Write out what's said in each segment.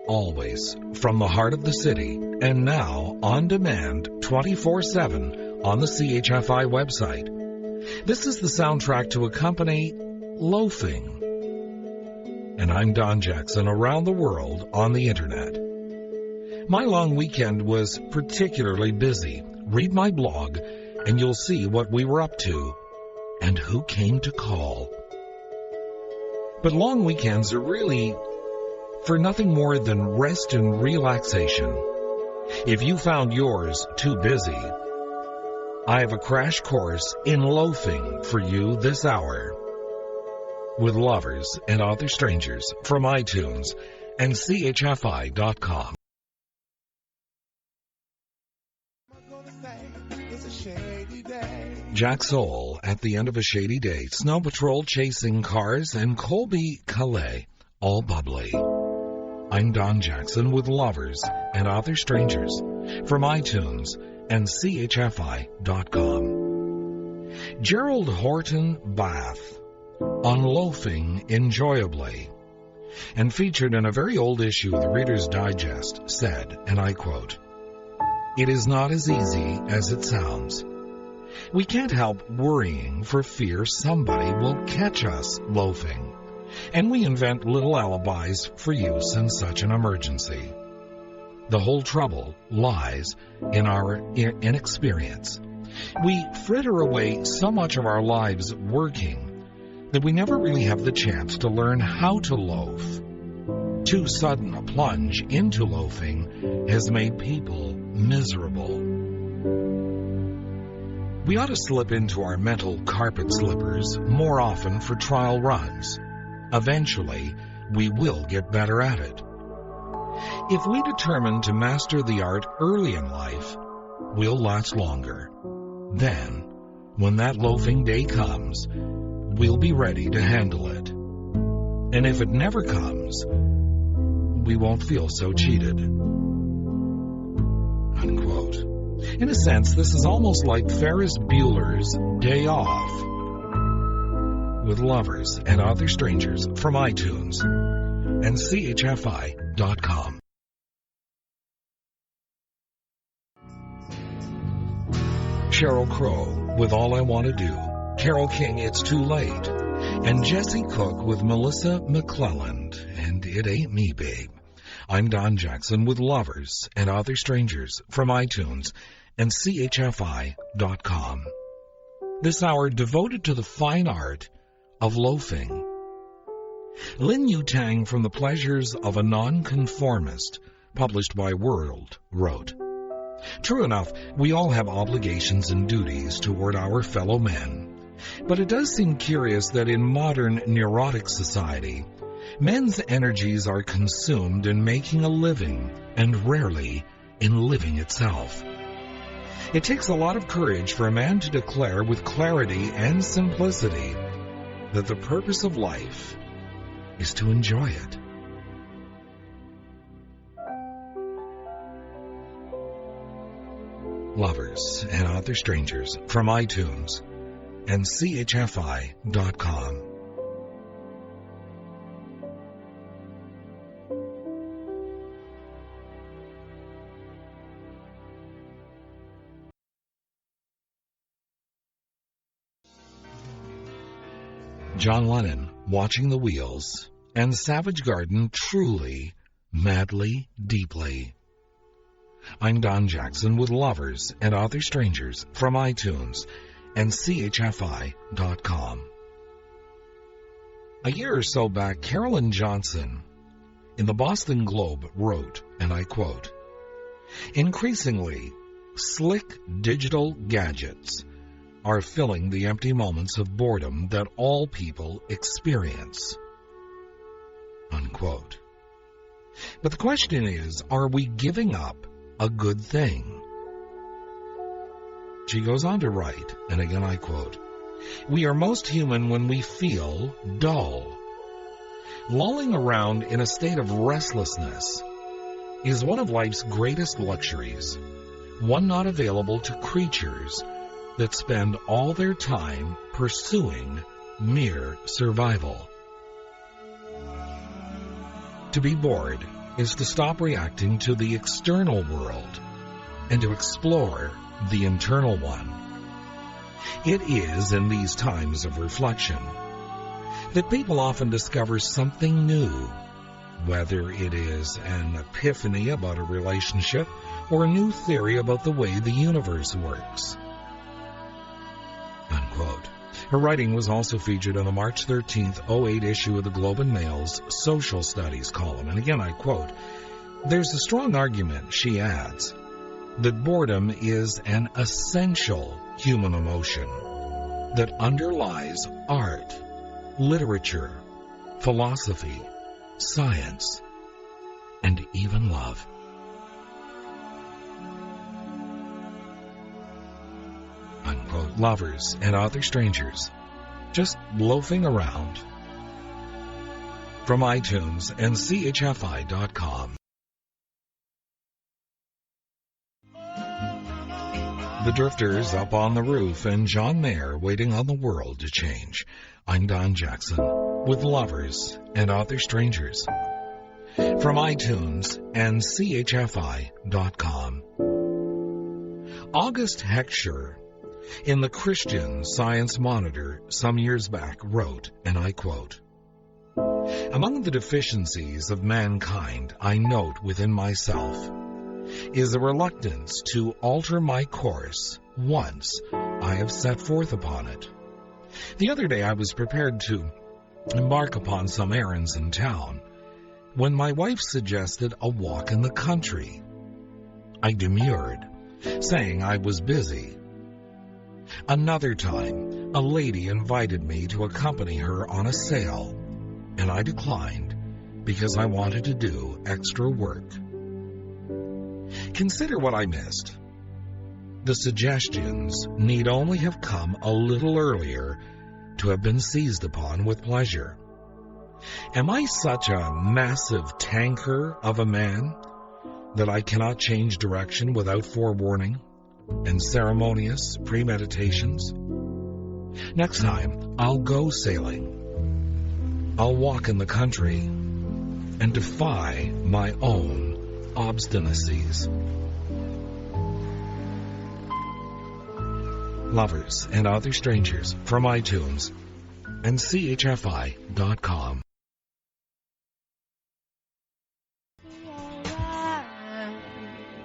always, from the heart of the city, and now on demand 24/7 on the CHFI website. This is the soundtrack to accompany Loafing. And I'm Don Jackson, around the world on the internet. My long weekend was particularly busy. Read my blog, and you'll see what we were up to and who came to call. But long weekends are really for nothing more than rest and relaxation. If you found yours too busy, I have a crash course in loafing for you this hour. With Lovers and Other Strangers from iTunes and CHFI.com. Jacksoul at the end of a shady day, snow patrol chasing cars, and Colbie, Caillat, all bubbly. I'm Don Jackson with Lovers and Other Strangers from iTunes and CHFI.com. Gerald Horton Bath on Loafing Enjoyably, and featured in a very old issue of the Reader's Digest, said, and I quote, "It is not as easy as it sounds. We can't help worrying for fear somebody will catch us loafing, and we invent little alibis for use in such an emergency. The whole trouble lies in our inexperience. We fritter away so much of our lives working that we never really have the chance to learn how to loaf. Too sudden a plunge into loafing has made people miserable. We ought to slip into our mental carpet slippers more often for trial runs. Eventually, we will get better at it. If we determine to master the art early in life, we'll last longer. Then, when that loafing day comes, we'll be ready to handle it. And if it never comes, we won't feel so cheated." Unquote. In a sense, this is almost like Ferris Bueller's Day Off. With Lovers and Other Strangers from iTunes and CHFI.com. Sheryl Crow with All I Want to Do, Carole King, It's Too Late, and Jessie Cook with Melissa McClelland, and It Ain't Me, Babe. I'm Don Jackson with Lovers and Other Strangers from iTunes and CHFI.com. This hour devoted to the fine art of loafing. Lin Yutang from The Pleasures of a Nonconformist, published by World, wrote, "True enough, we all have obligations and duties toward our fellow men. But it does seem curious that in modern neurotic society, men's energies are consumed in making a living and rarely in living itself. It takes a lot of courage for a man to declare with clarity and simplicity that the purpose of life is to enjoy it." Lovers and Other Strangers from iTunes and CHFI.com. John Lennon, Watching the Wheels, and Savage Garden, Truly, Madly, Deeply. I'm Don Jackson with Lovers and Other Strangers from iTunes and CHFI.com. A year or so back, Carolyn Johnson in the Boston Globe wrote, and I quote, "Increasingly, slick digital gadgets are filling the empty moments of boredom that all people experience." Unquote. But the question is, are we giving up a good thing? She goes on to write, and again I quote, "We are most human when we feel dull. Lolling around in a state of restlessness is one of life's greatest luxuries, one not available to creatures that spend all their time pursuing mere survival. To be bored is to stop reacting to the external world and to explore the internal one. It is in these times of reflection that people often discover something new, whether it is an epiphany about a relationship or a new theory about the way the universe works. Unquote. Her writing was also featured in the March 13th, 08 issue of the Globe and Mail's Social Studies column. And again, I quote, "There's a strong argument," she adds, "that boredom is an essential human emotion that underlies art, literature, philosophy, science, and even love." Unquote. Lovers and other strangers, just loafing around. From iTunes and CHFI.com. The Drifters Up on the Roof and John Mayer Waiting on the World to Change. I'm Don Jackson with Lovers and Other Strangers. From iTunes and CHFI.com. August Heckscher in the Christian Science Monitor some years back wrote, and I quote, "Among the deficiencies of mankind I note within myself is a reluctance to alter my course once I have set forth upon it. The other day I was prepared to embark upon some errands in town when my wife suggested a walk in the country. I demurred, saying I was busy. Another time, a lady invited me to accompany her on a sail, and I declined because I wanted to do extra work. Consider what I missed. The suggestions need only have come a little earlier to have been seized upon with pleasure. Am I such a massive tanker of a man that I cannot change direction without forewarning and ceremonious premeditations? Next time, I'll go sailing. I'll walk in the country and defy my own obstinacies." Lovers and Other Strangers from iTunes and CHFI.com.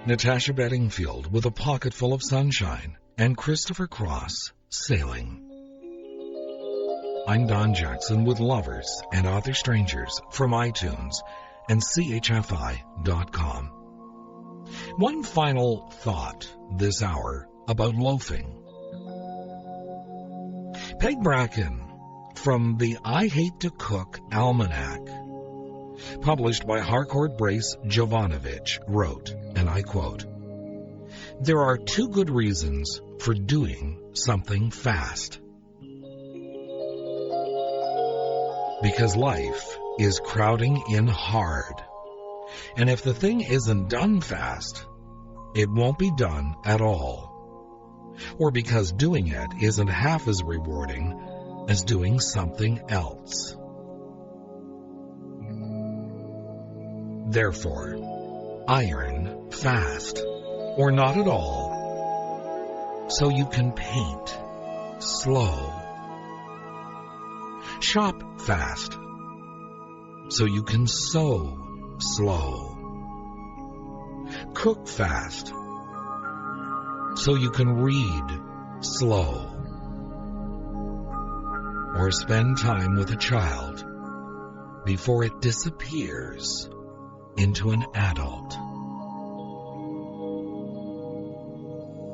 Natasha Bedingfield with A Pocketful of Sunshine and Christopher Cross, Sailing. I'm Don Jackson with Lovers and Other Strangers from iTunes and CHFI.com. One final thought this hour about loafing. Peg Bracken from the I Hate to Cook Almanac, published by Harcourt Brace Jovanovich, wrote, and I quote, "There are two good reasons for doing something fast. Because life is crowding in hard, and if the thing isn't done fast, it won't be done at all. Or because doing it isn't half as rewarding as doing something else. Therefore, iron fast, or not at all, so you can paint slow. Shop fast, so you can sew slow. Cook fast, so you can read slow. Or spend time with a child before it disappears into an adult."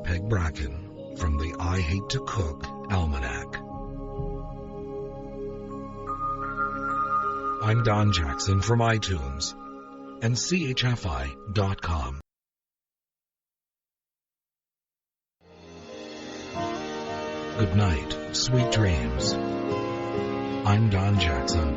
Peg Bracken from the I Hate to Cook Almanac. I'm Don Jackson from iTunes and CHFI.com. Good night, sweet dreams. I'm Don Jackson.